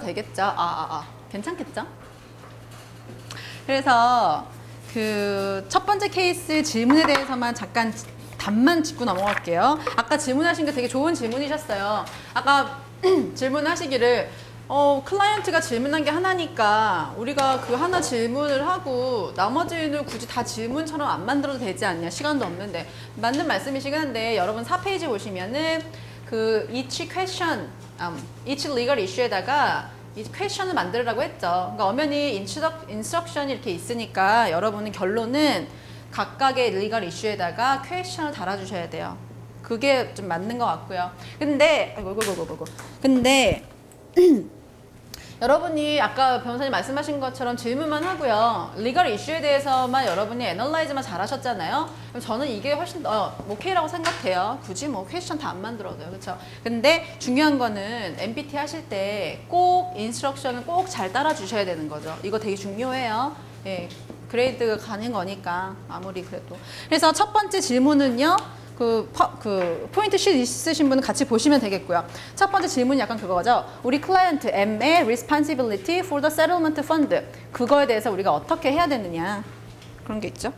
되겠죠? 괜찮겠죠? 그래서 그 첫 번째 케이스 질문에 대해서만 잠깐 답만 짚고 넘어갈게요. 아까 질문하신 게 되게 좋은 질문이셨어요. 아까 질문하시기를 클라이언트가 질문한 게 하나니까 우리가 그 하나 질문을 하고 나머지는 굳이 다 질문처럼 안 만들어도 되지 않냐, 시간도 없는데. 맞는 말씀이시긴 한데 여러분 4페이지 보시면은 그 each question, each legal issue에다가 이 퀘션을 만들으라고 했죠. 그러니까 엄연히 인스트럭션이 이렇게 있으니까 여러분은 결론은 각각의 리걸 이슈에다가 퀘션을 달아주셔야 돼요. 그게 좀 맞는 것 같고요. 근데 근데 여러분이 아까 변호사님 말씀하신 것처럼 질문만 하고요. 리걸 이슈에 대해서만 여러분이 애널라이즈만 잘하셨잖아요. 그럼 저는 이게 훨씬 오케이라고 생각해요. 굳이 뭐 퀘스천 다 안 만들어도요. 그렇죠? 근데 중요한 거는 MBT 하실 때 꼭 인스트럭션을 꼭 잘 따라 주셔야 되는 거죠. 이거 되게 중요해요. 예. 그레이드가 가는 거니까 아무리 그래도. 그래서 첫 번째 질문은요. 그 포인트 쉿 있으신 분은 같이 보시면 되겠고요. 첫 번째 질문이 약간 그거죠. 우리 클라이언트 M의 responsibility for the settlement fund. 그거에 대해서 우리가 어떻게 해야 되느냐. 그런 게 있죠.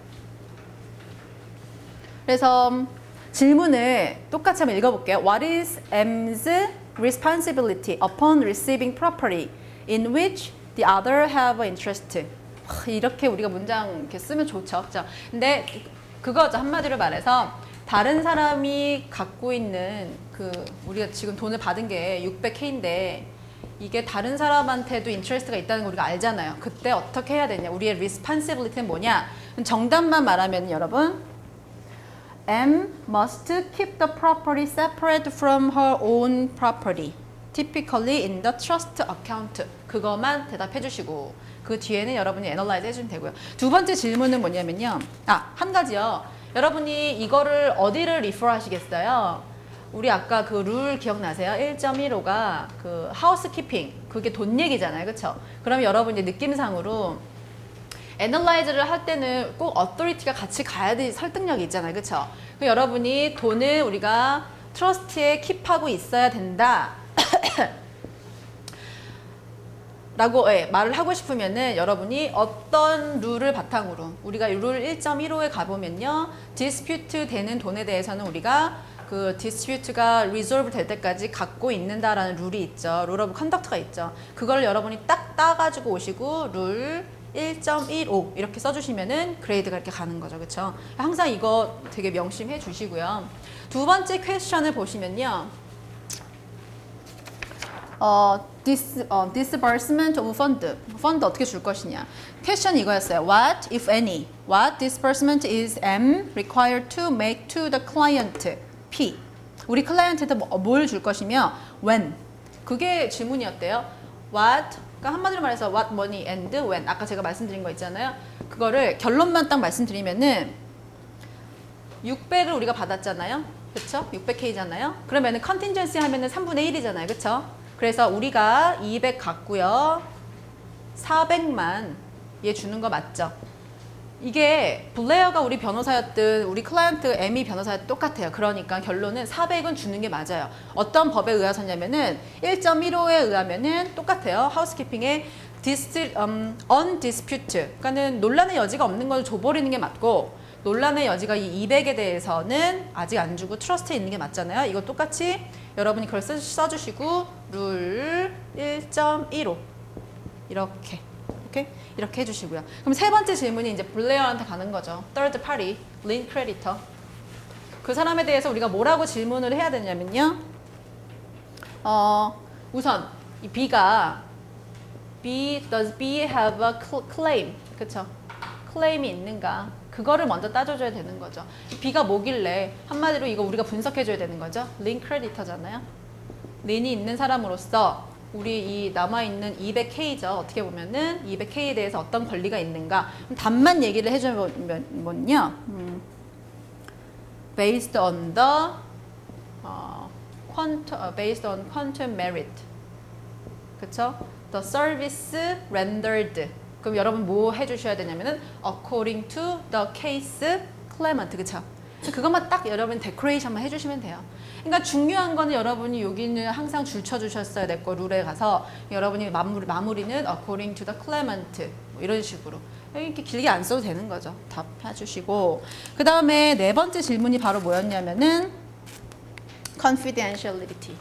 그래서 질문을 똑같이 한번 읽어볼게요. What is M's responsibility upon receiving property in which the other have an interest? 이렇게 우리가 문장 이렇게 쓰면 좋죠. 그렇죠? 근데 그거죠. 한마디로 말해서 다른 사람이 갖고 있는 우리가 지금 돈을 받은 게 600K인데 이게 다른 사람한테도 인트레스트가 있다는 거 우리가 알잖아요. 그때 어떻게 해야 되냐? 우리의 responsibility는 뭐냐? 정답만 말하면 여러분 M must keep the property separate from her own property. Typically in the trust account. 그것만 대답해 주시고 그 뒤에는 여러분이 애널라이즈 해주면 되고요. 두 번째 질문은 뭐냐면요. 한 가지요. 여러분이 이거를 어디를 리퍼 하시겠어요? 우리 아까 그 룰 기억나세요? 1.15가 그 하우스키핑, 그게 돈 얘기잖아요. 그쵸? 그럼 여러분 이제 느낌상으로 애널라이즈를 할 때는 꼭 어토리티가 같이 가야 될 설득력이 있잖아요. 그쵸? 그럼 여러분이 돈을 우리가 트러스트에 킵하고 있어야 된다. 라고 말을 하고 싶으면은 여러분이 어떤 룰을 바탕으로 우리가 룰 1.15에 가보면요. 디스퓨트 되는 돈에 대해서는 우리가 그 디스퓨트가 리졸브 될 때까지 갖고 있는다라는 룰이 있죠. 룰 오브 컨덕트가 있죠. 그걸 여러분이 딱 따가지고 오시고 룰 1.15 이렇게 써주시면은 그레이드가 이렇게 가는 거죠. 그렇죠? 항상 이거 되게 명심해 주시고요. 두 번째 퀘스천을 보시면요. disbursement of fund. 펀드 어떻게 줄 것이냐. 퀘스천 이거였어요. What, if any, what disbursement is M required to make to the client P. 우리 클라이언트한테 뭘 줄 것이며 when. 그게 질문이었대요. What, 그러니까 한마디로 말해서 what money and when. 아까 제가 말씀드린 거 있잖아요. 그거를 결론만 딱 말씀드리면은 600을 우리가 받았잖아요. 그쵸? 600K잖아요. 그러면은 컨틴전시 하면은 3분의 1이잖아요. 그쵸? 그래서 우리가 200 갖고요. 400만 얘 주는 거 맞죠? 이게 블레어가 우리 변호사였든 우리 클라이언트 M이 변호사였든 똑같아요. 그러니까 결론은 400은 주는 게 맞아요. 어떤 법에 의해서냐면은 1.15에 의하면은 똑같아요. 하우스키핑에 undispute. 그러니까는 논란의 여지가 없는 걸 줘버리는 게 맞고 논란의 여지가 이 200에 대해서는 아직 안 주고 트러스트에 있는 게 맞잖아요. 이거 똑같이 여러분이 그걸 써주시고 룰 1.15 이렇게 해주시고요. 그럼 세 번째 질문이 이제 블레어한테 가는 거죠. third party, lien creditor. 그 사람에 대해서 우리가 뭐라고 질문을 해야 되냐면요. 우선 이 does B have a claim? 그쵸? 클레임이 있는가? 그거를 먼저 따져줘야 되는 거죠. B가 뭐길래 한마디로 이거 우리가 분석해줘야 되는 거죠. lien creditor잖아요. 린이 있는 사람으로서 우리 이 남아있는 200K죠. 어떻게 보면은 200K에 대해서 어떤 권리가 있는가. 답만 얘기를 해주면요. based on the quantum merit. 그쵸? The service rendered. 그럼 여러분 뭐 해주셔야 되냐면은 according to the case claimant. 그쵸? 그것만 딱 여러분 데코레이션만 해주시면 돼요. 그러니까 중요한 거는 여러분이 여기는 항상 줄 쳐주셨어야 될 거 룰에 가서 여러분이 마무리는 according to the claimant 뭐 이런 식으로 이렇게 길게 안 써도 되는 거죠. 답해주시고 그 다음에 네 번째 질문이 바로 뭐였냐면은 confidentiality.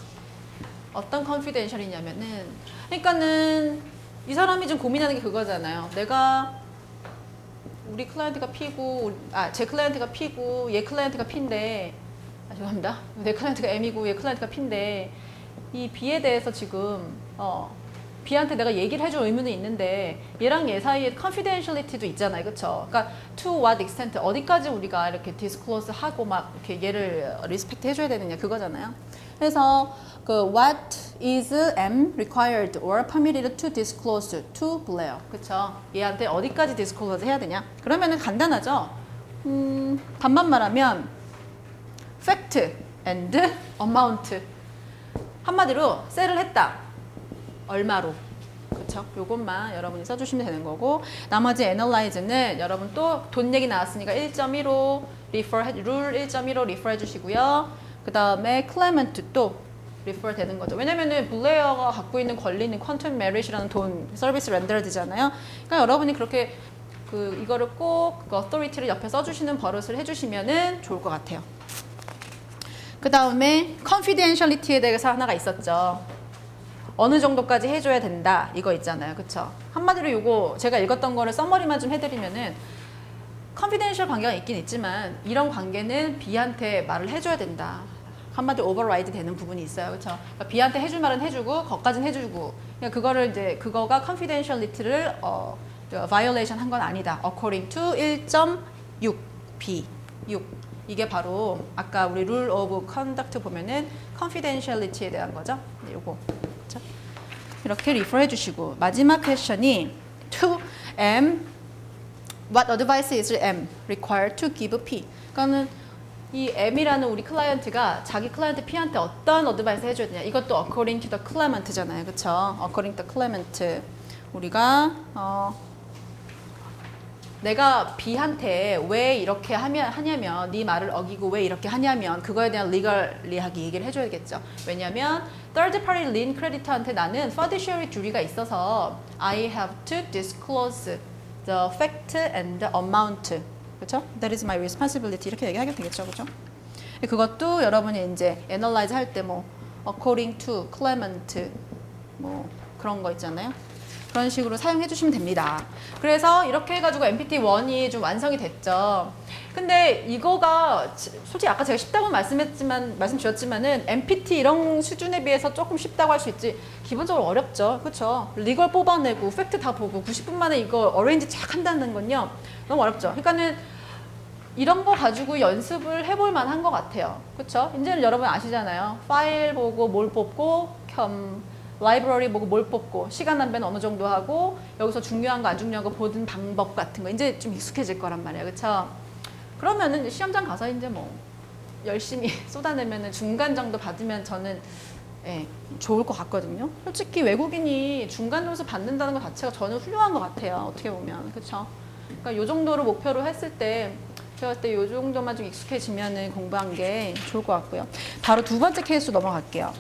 어떤 confidential이냐면은 그러니까는 이 사람이 좀 고민하는 게 그거잖아요. 내가 우리 클라이언트가 P고 제 클라이언트가 P고 얘 클라이언트가 P인데 죄송합니다. 내 클라이언트가 M이고 얘 클라이언트가 P인데 이 B에 대해서 지금 B한테 내가 얘기를 해줄 의무는 있는데 얘랑 얘 사이에 confidentiality도 있잖아요. 그쵸? 그러니까 to what extent 어디까지 우리가 이렇게 disclose 하고 막 이렇게 얘를 respect 해줘야 되느냐 그거잖아요. 그래서 그 what is M required or permitted to disclose to Blair. 그쵸? 얘한테 어디까지 disclose 해야 되냐? 그러면은 간단하죠? 반만 말하면 fact and amount. 한마디로 셀을 했다. 얼마로. 그쵸? 요것만 여러분이 써주시면 되는 거고 나머지 analyze는 여러분 또 돈 얘기 나왔으니까 1.15 룰 1.15 refer 해주시고요. 그 다음에 claimant 또 refer 되는 거죠. 왜냐면은 블레어가 갖고 있는 권리는 퀀텀 메릿이라는 돈 서비스 렌더드잖아요. 그러니까 여러분이 그렇게 이거를 꼭 그 authority를 옆에 써주시는 버릇을 해주시면은 좋을 것 같아요. 그 다음에 confidentiality에 대해서 하나가 있었죠. 어느 정도까지 해줘야 된다 이거 있잖아요. 그쵸? 한마디로 요거 제가 읽었던 거를 써머리만 좀 해드리면은 confidential 관계가 있긴 있지만 이런 관계는 B한테 말을 해줘야 된다. 한마디로 override 되는 부분이 있어요. 그쵸? 그러니까 B한테 해줄 말은 해주고 거까지는 해주고 그러니까 그거를 이제 그거가 confidentiality를 violation 한 건 아니다. according to 1.6 B 6 이게 바로 아까 우리 rule of conduct 보면은 confidentiality에 대한 거죠. 요거 그렇죠? 이렇게 refer 해주시고 마지막 퀘션이 to M what advice is M required to give P. 그러니까는 이 M이라는 우리 클라이언트가 자기 클라이언트 P한테 어떤 어드바이스 해줘야 되냐. 이것도 according to the claimant잖아요. 그쵸? according to the claimant. 우리가 내가 B한테 왜 이렇게 하냐면 네 말을 어기고 왜 이렇게 하냐면 그거에 대한 리걸리하게 얘기를 해줘야겠죠. 왜냐면 third party lien creditor한테 나는 fiduciary duty가 있어서 I have to disclose the fact and the amount. 그렇죠? That is my responsibility. 이렇게 얘기하게 되겠죠. 그렇죠? 그것도 여러분이 이제 analyze 할 때 뭐 according to claimant 뭐 그런 거 있잖아요. 그런 식으로 사용해 주시면 됩니다. 그래서 이렇게 해가지고 MPT1이 좀 완성이 됐죠. 근데 이거가 솔직히 아까 제가 쉽다고 말씀드렸지만은 MPT 이런 수준에 비해서 조금 쉽다고 할 수 있지 기본적으로 어렵죠. 그렇죠? 리걸 뽑아내고 팩트 다 보고 90분 만에 이거 어레인지 쫙 한다는 건요. 너무 어렵죠. 그러니까는 이런 거 가지고 연습을 해볼 만한 것 같아요. 그렇죠? 이제는 여러분 아시잖아요. 파일 보고 뭘 뽑고 라이브러리 보고 뭘 뽑고 시간 낭비는 어느 정도 하고 여기서 중요한 거 안 중요한 거 보는 방법 같은 거 이제 좀 익숙해질 거란 말이에요. 그렇죠? 그러면은 시험장 가서 이제 뭐 열심히 쏟아내면은 중간 정도 받으면 저는 좋을 것 같거든요. 솔직히 외국인이 중간 점수 받는다는 것 자체가 저는 훌륭한 것 같아요. 어떻게 보면. 그렇죠? 그러니까 요 정도로 목표로 했을 때 제가 봤을 때 요 정도만 좀 익숙해지면은 공부한 게 좋을 것 같고요. 바로 두 번째 케이스 넘어갈게요.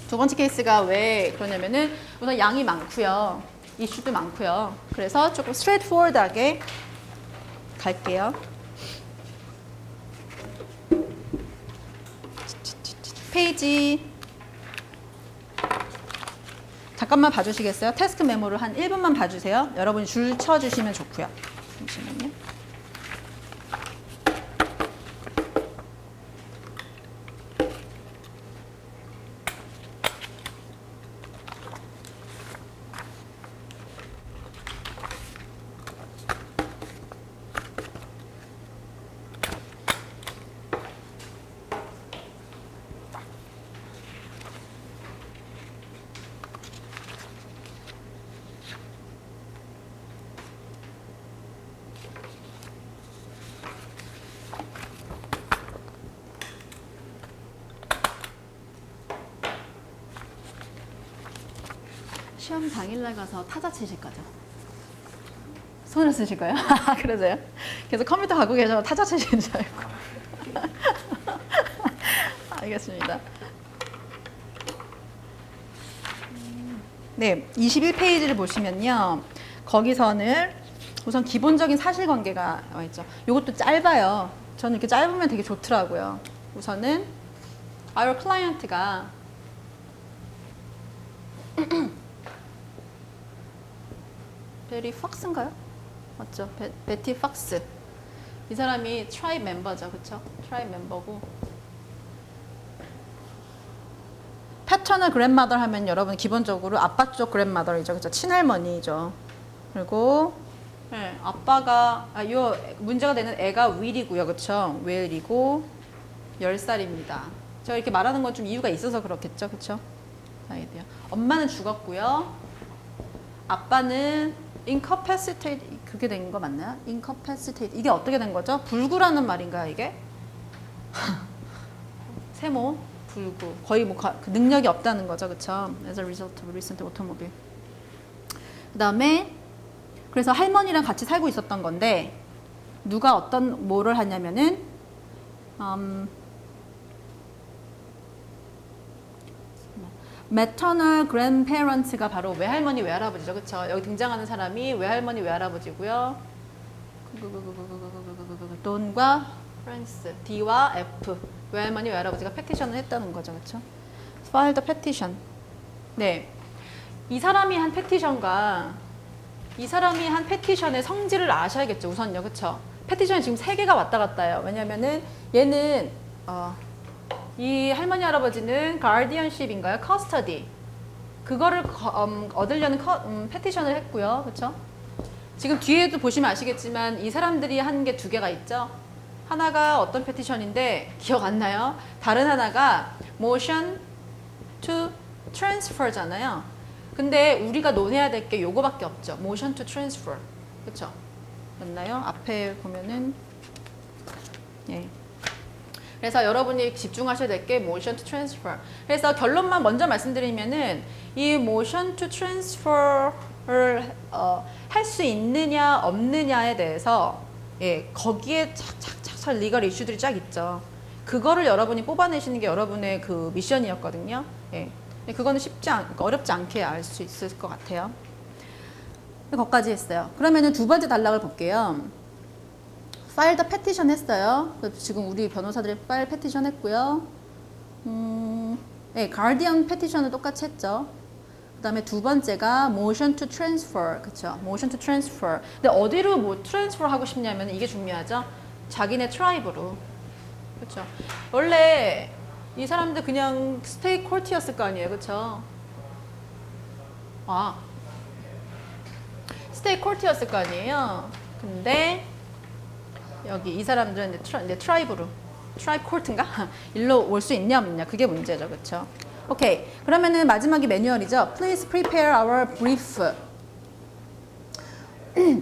두 번째 케이스가 왜 그러냐면은 우선 양이 많고요. 이슈도 많고요. 그래서 조금 스트레이트포워드하게 갈게요. 페이지 잠깐만 봐주시겠어요? 테스트 메모를 한 1분만 봐주세요. 여러분이 줄 쳐주시면 좋고요. 잠시만요. 시험 당일날 가서 타자 치실 거죠? 손을 쓰실 거예요? 그러세요? 그래서 컴퓨터 갖고 계셔서 타자 치시는 줄 알고. 알겠습니다. 네, 21페이지를 보시면요. 거기서는 우선 기본적인 사실관계가 나와 있죠. 이것도 짧아요. 저는 이렇게 짧으면 되게 좋더라고요. 우선은 our client가 베리 팍스인가요? 맞죠? 베티 팍스. 이 사람이 트라이브 멤버죠, 그렇죠? 트라이브 멤버고. 패터널 그랜마더 하면 여러분 기본적으로 아빠 쪽 그랜마더이죠, 그렇죠? 친할머니죠. 그리고 네, 아빠가 요 문제가 되는 애가 윌이고요, 그렇죠? 윌이고 10살입니다. 제가 이렇게 말하는 건 좀 이유가 있어서 그렇겠죠, 그렇죠? 엄마는 죽었고요. 아빠는 incapacitated 그게 된 거 맞나요? incapacitated 이게 어떻게 된 거죠? 불구라는 말인가요, 이게? 세모 불구 거의 뭐 그 능력이 없다는 거죠, 그렇죠? As a result of recent automobile. 그다음에 그래서 할머니랑 같이 살고 있었던 건데 누가 어떤 뭐를 하냐면은 maternal grandparents가 바로 외할머니 외할아버지죠, 그렇죠? 여기 등장하는 사람이 외할머니 외할아버지고요. 돈과 프랑스 D와 F 외할머니 외할아버지가 패티션을 했다는 거죠, 그렇죠? file the petition. 네, 이 사람이 한 패티션의 성질을 아셔야겠죠, 우선요, 그렇죠? 패티션이 지금 3개가 왔다 갔다 해요. 왜냐면은 얘는 이 할머니 할아버지는 가디언십인가요? 커스터디 그거를 얻으려는 패티션을 했고요, 그렇죠? 지금 뒤에도 보시면 아시겠지만 이 사람들이 한 게 2개가 있죠. 하나가 어떤 패티션인데 기억 안 나요? 다른 하나가 motion to transfer잖아요. 근데 우리가 논해야 될 게 요거밖에 없죠. motion to transfer. 그렇죠? 맞나요? 앞에 보면은 예. 그래서 여러분이 집중하셔야 될 게 motion to transfer. 그래서 결론만 먼저 말씀드리면은 이 motion to transfer를 할 수 있느냐 없느냐에 대해서 예, 거기에 착착착 리걸 이슈들이 쫙 있죠. 그거를 여러분이 뽑아내시는 게 여러분의 그 미션이었거든요. 예. 그거는 어렵지 않게 알 수 있을 것 같아요. 거기까지 했어요. 그러면은 2번째 단락을 볼게요. 파일 더 패티션 했어요. 지금 우리 변호사들이 파일 패티션 했고요. 네, 가디언 패티션을 똑같이 했죠. 그 다음에 2번째가 motion to transfer, 그쵸? motion to transfer. 근데 어디로 뭐 transfer 하고 싶냐면 이게 중요하죠. 자기네 트라이브로, 그쵸? 원래 이 사람들 그냥 스테이 콜트였을 거 아니에요, 그쵸? 스테이 콜트였을 거 아니에요. 근데 여기 이 사람들은 이제 트라이브로, 트라이브 콜트인가? 일로 올 수 있냐 없냐 그게 문제죠, 그렇죠? 오케이, 그러면은 마지막이 매뉴얼이죠. Please prepare our brief.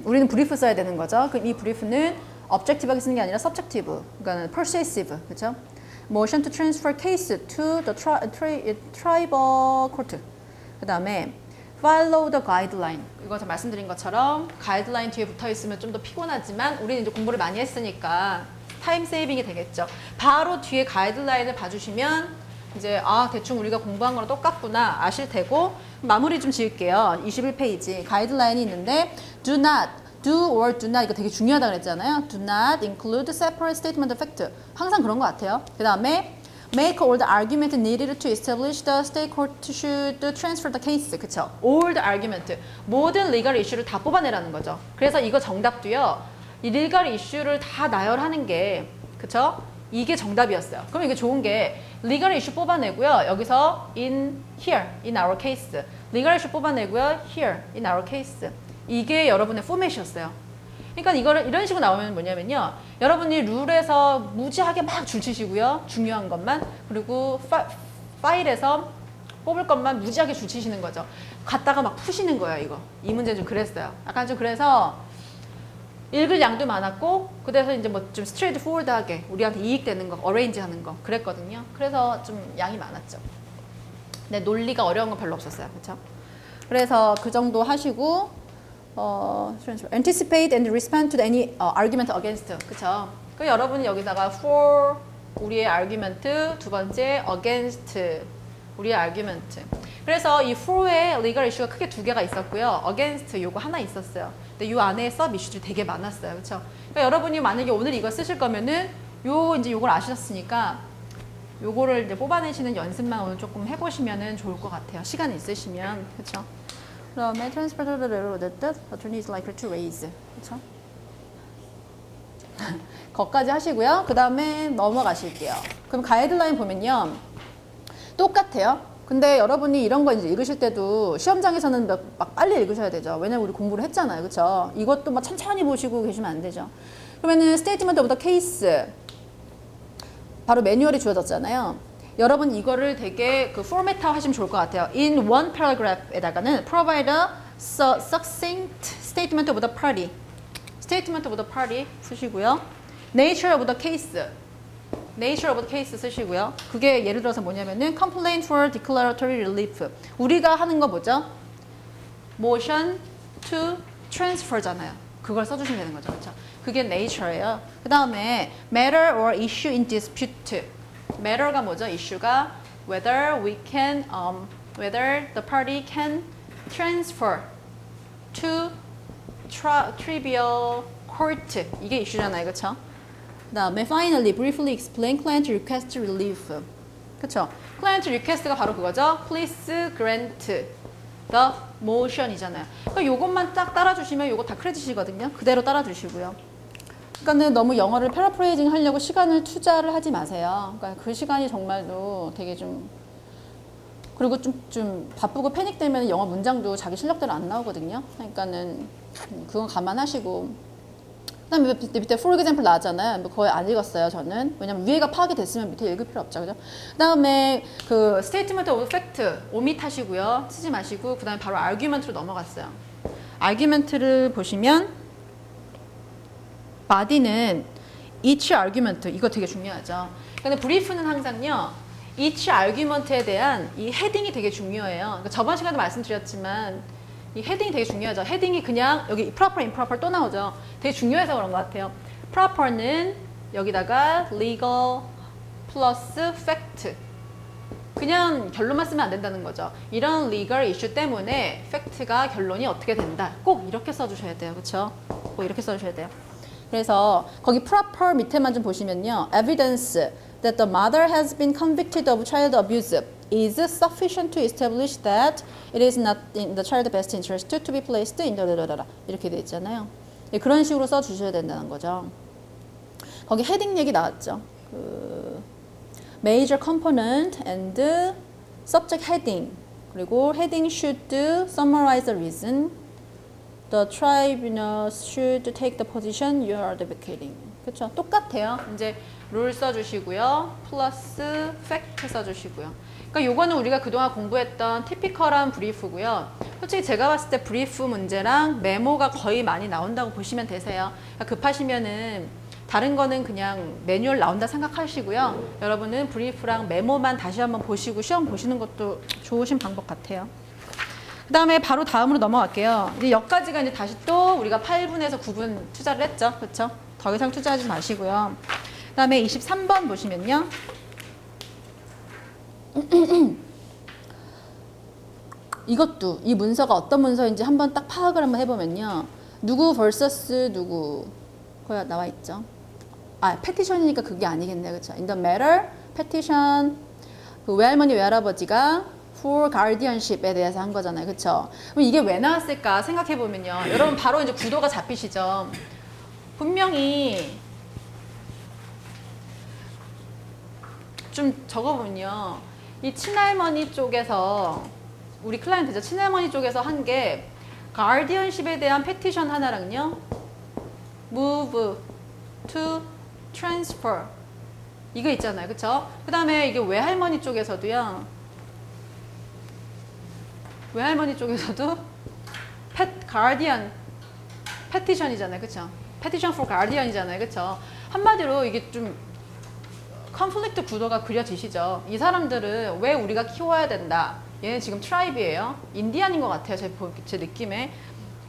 우리는 브리프 써야 되는 거죠. 그럼 이 브리프는 objective하게 쓰는 게 아니라 subjective, 그러니까 persuasive, 그렇죠? Motion to transfer case to the tribal court. 그 다음에 follow the guideline. 이거 제가 말씀드린 것처럼 가이드라인 뒤에 붙어 있으면 좀 더 피곤하지만 우리는 이제 공부를 많이 했으니까 타임 세이빙이 되겠죠. 바로 뒤에 가이드라인을 봐주시면 이제 대충 우리가 공부한 거랑 똑같구나 아실 테고 마무리 좀 지을게요. 21페이지 가이드라인이 있는데 do not, do or do not 이거 되게 중요하다고 그랬잖아요. do not include separate statement of fact. 항상 그런 것 같아요. 그 다음에 make all the argument needed to establish the state court should transfer the case. 그쵸? all the argument. 모든 legal issue를 다 뽑아내라는 거죠. 그래서 이거 정답도요. 이 legal issue를 다 나열하는 게, 그쵸? 이게 정답이었어요. 그럼 이게 좋은 게 legal issue 뽑아내고요. 여기서 in here, in our case. legal issue 뽑아내고요. here, in our case. 이게 여러분의 포맷이었어요. 그러니까 이거를 이런 식으로 나오면 뭐냐면요. 여러분이 룰에서 무지하게 막 줄치시고요. 중요한 것만. 그리고 파일에서 뽑을 것만 무지하게 줄치시는 거죠. 갖다가 막 푸시는 거예요, 이거. 이 문제는 좀 그랬어요. 약간 좀 그래서 읽을 양도 많았고 그래서 이제 뭐 좀 스트레이트 포워드하게 우리한테 이익되는 거, 어레인지 하는 거 그랬거든요. 그래서 좀 양이 많았죠. 근데 논리가 어려운 건 별로 없었어요. 그렇죠? 그래서 그 정도 하시고 anticipate and respond to any argument against. 그쵸? 그 여러분이 여기다가 for 우리의 argument. 두 번째 against. 우리의 argument. 그래서 이 for의 legal issue가 크게 두 개가 있었고요. against 요거 하나 있었어요. 근데 요 안에 sub issue들이 되게 많았어요. 그렇죠? 그러니까 여러분이 만약에 오늘 이거 쓰실 거면은 요 이제 요걸 아셨으니까 요거를 이제 뽑아내시는 연습만 오늘 조금 해보시면은 좋을 것 같아요. 시간 있으시면. 그렇죠? 그다음에 transfer attorney is likely to raise. 그렇죠? 거기까지 하시고요. 그 다음에 넘어가실게요. 그럼 가이드라인 보면요. 똑같아요. 근데 여러분이 이런 거 이제 읽으실 때도 시험장에서는 막 빨리 읽으셔야 되죠. 왜냐면 우리 공부를 했잖아요. 그렇죠? 이것도 막 천천히 보시고 계시면 안 되죠. 그러면은 statement of the case. 바로 매뉴얼이 주어졌잖아요. 여러분 이거를 되게 그 포맷화 하시면 좋을 것 같아요. In one paragraph에다가는 provide a succinct statement of the party. statement of the party 쓰시고요. nature of the case. nature of the case 쓰시고요. 그게 예를 들어서 뭐냐면은 complaint for declaratory relief. 우리가 하는 거 뭐죠? motion to transfer잖아요. 그걸 써주시면 되는 거죠. 그렇죠? 그게 nature예요. 그 다음에 matter or issue in dispute. matter가 뭐죠? issue가 whether we can, whether the party can transfer to trivial court. 이게 이슈잖아요. 그렇죠? 그 다음에 finally, briefly explain client request relief. 그렇죠? client request가 바로 그거죠. please grant the motion이잖아요. 그러니까 요것만 딱 따라주시면 요거 다 크레딧이거든요. 그대로 따라주시고요. 그러니까는 너무 영어를 패러프레이징 하려고 시간을 투자를 하지 마세요. 그러니까 그 시간이 정말로 되게 좀 그리고 좀 바쁘고 패닉되면 영어 문장도 자기 실력대로 안 나오거든요. 그러니까는 그건 감안하시고. 그다음에 밑에 for example 나왔잖아요. 거의 안 읽었어요, 저는. 왜냐면 위에가 파악이 됐으면 밑에 읽을 필요 없죠, 그죠? 그다음에 그 statement of fact 오밋하시고요, 쓰지 마시고 그다음에 바로 argument로 넘어갔어요. argument를 보시면 body는 each argument 이거 되게 중요하죠. 근데 brief는 항상요. each argument에 대한 이 헤딩이 되게 중요해요. 그러니까 저번 시간에도 말씀드렸지만 이 헤딩이 되게 중요하죠. 헤딩이 그냥 여기 proper, improper 또 나오죠. 되게 중요해서 그런 것 같아요. proper는 여기다가 legal plus fact. 그냥 결론만 쓰면 안 된다는 거죠. 이런 legal issue 때문에 fact가 결론이 어떻게 된다. 꼭 이렇게 써주셔야 돼요. 그렇죠? 꼭 이렇게 써주셔야 돼요. 그래서 거기 proper 밑에만 좀 보시면요. evidence that the mother has been convicted of child abuse is sufficient to establish that it is not in the child's best interest to be placed in the 이렇게 돼 있잖아요. 네, 그런 식으로 써 주셔야 된다는 거죠. 거기 헤딩 얘기 나왔죠. 그 major component and subject heading 그리고 heading should summarize the reason the tribunal should take the position you are advocating. 그렇죠? 똑같아요. 이제 룰 써주시고요. 플러스 팩트 써주시고요. 그러니까 요거는 우리가 그동안 공부했던 티피컬한 브리프고요. 솔직히 제가 봤을 때 브리프 문제랑 메모가 거의 많이 나온다고 보시면 되세요. 그러니까 급하시면은 다른 거는 그냥 매뉴얼 나온다 생각하시고요. 여러분은 브리프랑 메모만 다시 한번 보시고 시험 보시는 것도 좋으신 방법 같아요. 그 다음에 바로 다음으로 넘어갈게요. 이제 여기까지가 이제 다시 또 우리가 8분에서 9분 투자를 했죠. 그렇죠? 더 이상 투자하지 마시고요. 그 다음에 23번 보시면요. 이것도 이 문서가 어떤 문서인지 한번 딱 파악을 한번 해보면요. 누구 vs 누구 거야 나와 있죠. 아, petition이니까 그게 아니겠네요. 그렇죠? In the matter, petition, 그 외할머니 외할아버지가 for guardianship에 대해서 한 거잖아요. 그렇죠? 그럼 이게 왜 나왔을까 생각해보면요. 여러분 바로 이제 구도가 잡히시죠. 분명히 좀 적어보면요. 이 친할머니 쪽에서 우리 클라이언트죠. 친할머니 쪽에서 한 게 가디언십에 대한 페티션 하나랑요. move to transfer 이거 있잖아요. 그쵸? 그 다음에 이게 외할머니 쪽에서도요. 외할머니 쪽에서도 가디언 페티션이잖아요. 그쵸? 페티션 for 가디언이잖아요. 그쵸? 한마디로 이게 좀 컨플릭트 구도가 그려지시죠. 이 사람들은 왜 우리가 키워야 된다. 얘는 지금 트라이브예요. 인디안인 것 같아요. 제 느낌에.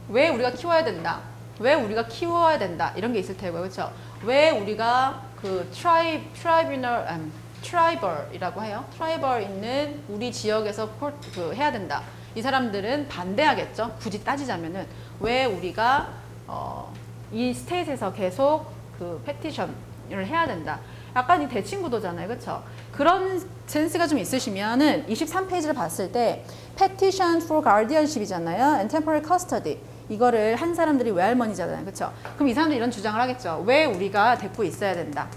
왜 우리가 키워야 된다. 왜 우리가 키워야 된다. 이런 게 있을 테고요. 그렇죠? 왜 우리가 그 트라이벌이라고 해요. 트라이벌 있는 우리 지역에서 해야 된다. 이 사람들은 반대하겠죠. 굳이 따지자면은 왜 우리가 이 스테이트에서 계속 그 페티션을 해야 된다. 약간 이 대칭구도잖아요. 그렇죠? 그런 센스가 좀 있으시면은 23페이지를 봤을 때 petition for guardianship이잖아요. and temporary custody. 이거를 한 사람들이 외할머니잖아요. 그렇죠? 그럼 이 사람들이 이런 주장을 하겠죠. 왜 우리가 데리고 있어야 된다.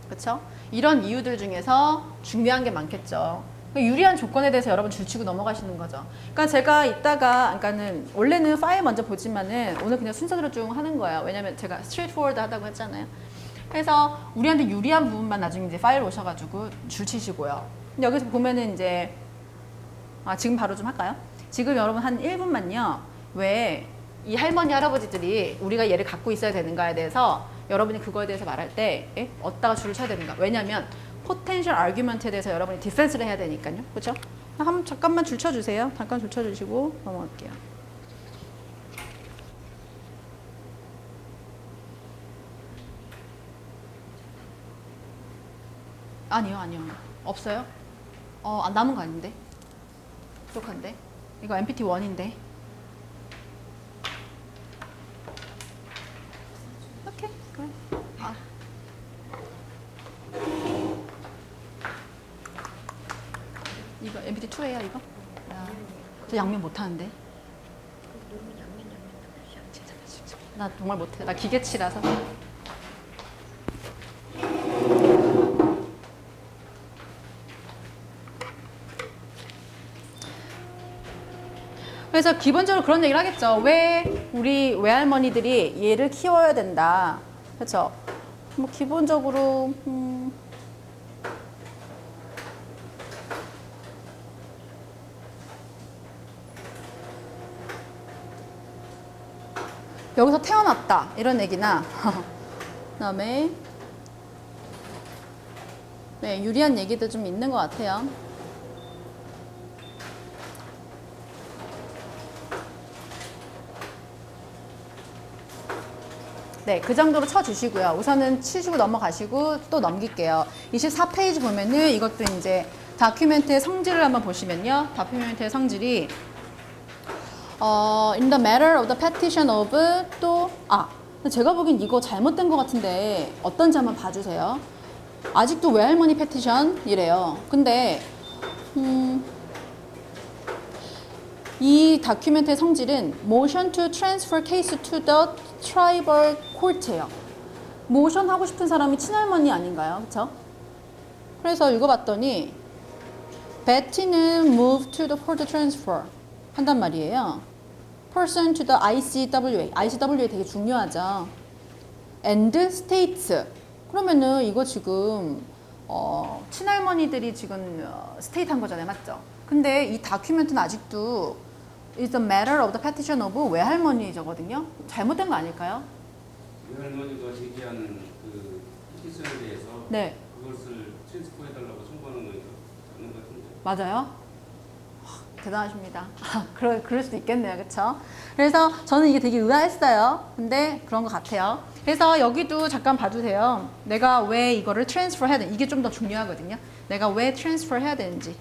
그렇죠? 이런 이유들 중에서 중요한 게 많겠죠. 유리한 조건에 대해서 여러분 줄치고 넘어가시는 거죠. 그러니까 제가 이따가, 그러니까는 원래는 파일 먼저 보지만은 오늘 그냥 순서대로 쭉 하는 거예요. 왜냐면 제가 스트레이트포워드 하다고 했잖아요. 그래서 우리한테 유리한 부분만 나중에 이제 파일 오셔가지고 줄치시고요. 여기서 보면은 이제 지금 바로 좀 할까요? 지금 여러분 한 1분만요. 왜 이 할머니 할아버지들이 우리가 얘를 갖고 있어야 되는가에 대해서 여러분이 그거에 대해서 말할 때 어디다가 줄을 쳐야 되는가? 왜냐면 포텐셜 아규먼트에 대해서 여러분이 디펜스를 해야 되니까요. 그렇죠? 잠깐만 줄 쳐주세요. 잠깐 줄 쳐주시고 넘어갈게요. 아니요. 없어요? 안 남은 거 아닌데? 부족한데? 이거 MPT1인데? 오케이, 그래. 이거 MPT2예요, 이거? 저 양면 못하는데? 진짜. 나 정말 못해. 나 기계치라서. 그래서 기본적으로 그런 얘기를 하겠죠. 왜 우리 외할머니들이 얘를 키워야 된다. 그렇죠? 뭐 기본적으로 여기서 태어났다 이런 얘기나 그다음에 네, 유리한 얘기도 좀 있는 것 같아요. 네, 그 정도로 쳐주시고요. 우선은 치시고 넘어가시고 또 넘길게요. 24페이지 보면은 이것도 이제 다큐멘트의 성질을 한번 보시면요. 다큐멘트의 성질이 in the matter of the petition of 또 제가 보기엔 이거 잘못된 것 같은데 어떤지 한번 봐주세요. 아직도 외할머니 페티션이래요. 근데 이 다큐멘트의 성질은 motion to transfer case to the tribal court예요. 모션 하고 싶은 사람이 친할머니 아닌가요? 그쵸? 그래서 읽어봤더니 Betty는 move to the court transfer 한단 말이에요. person to the ICWA. ICWA 되게 중요하죠. and states. 그러면은 이거 지금 친할머니들이 지금 스테이트 한 거잖아요. 맞죠? 근데 이 다큐멘트는 아직도 It's a matter of the petition of 외할머니저거든요. 잘못된 거 아닐까요? 외할머니가 제기한 그 피티션에 대해서 네. 그것을 트랜스포해달라고 청구하는 거 맞는 것 같은데. 맞아요? 대단하십니다. 그럴 수도 있겠네요. 그렇죠? 그래서 저는 이게 되게 의아했어요. 근데 그런 것 같아요. 그래서 여기도 잠깐 봐주세요. 내가 왜 이거를 트랜스퍼 해야 되는지. 이게 좀 더 중요하거든요. 내가 왜 트랜스퍼 해야 되는지.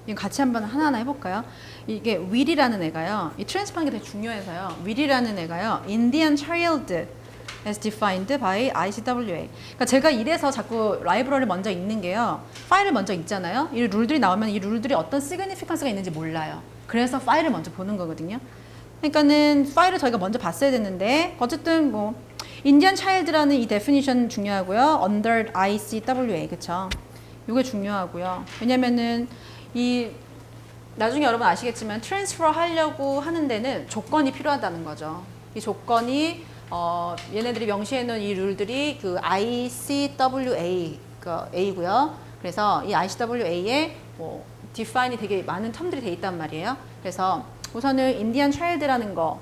이거 같이 한번 하나하나 해볼까요? 이게 will이라는 애가요. 이 트랜스퍼하는 게 되게 중요해서요. will이라는 애가요. Indian child as defined by ICWA. 그러니까 제가 이래서 자꾸 라이브러리 먼저 읽는 게요. 파일을 먼저 읽잖아요. 이 룰들이 나오면 이 룰들이 어떤 시그니피컨스가 있는지 몰라요. 그래서 파일을 먼저 보는 거거든요. 그러니까는 파일을 저희가 먼저 봤어야 됐는데 어쨌든 뭐 Indian child라는 이 definition 중요하고요. under ICWA 그쵸? 이게 중요하고요. 왜냐면은 이 나중에 여러분 아시겠지만 트랜스퍼 하려고 하는 데는 조건이 필요하다는 거죠. 이 조건이 얘네들이 명시해 놓은 이 룰들이 그 ICWA 그 A고요. 그래서 이 ICWA에 뭐 define이 되게 많은 텀들이 돼 있단 말이에요. 그래서 우선은 인디안 차일드라는 거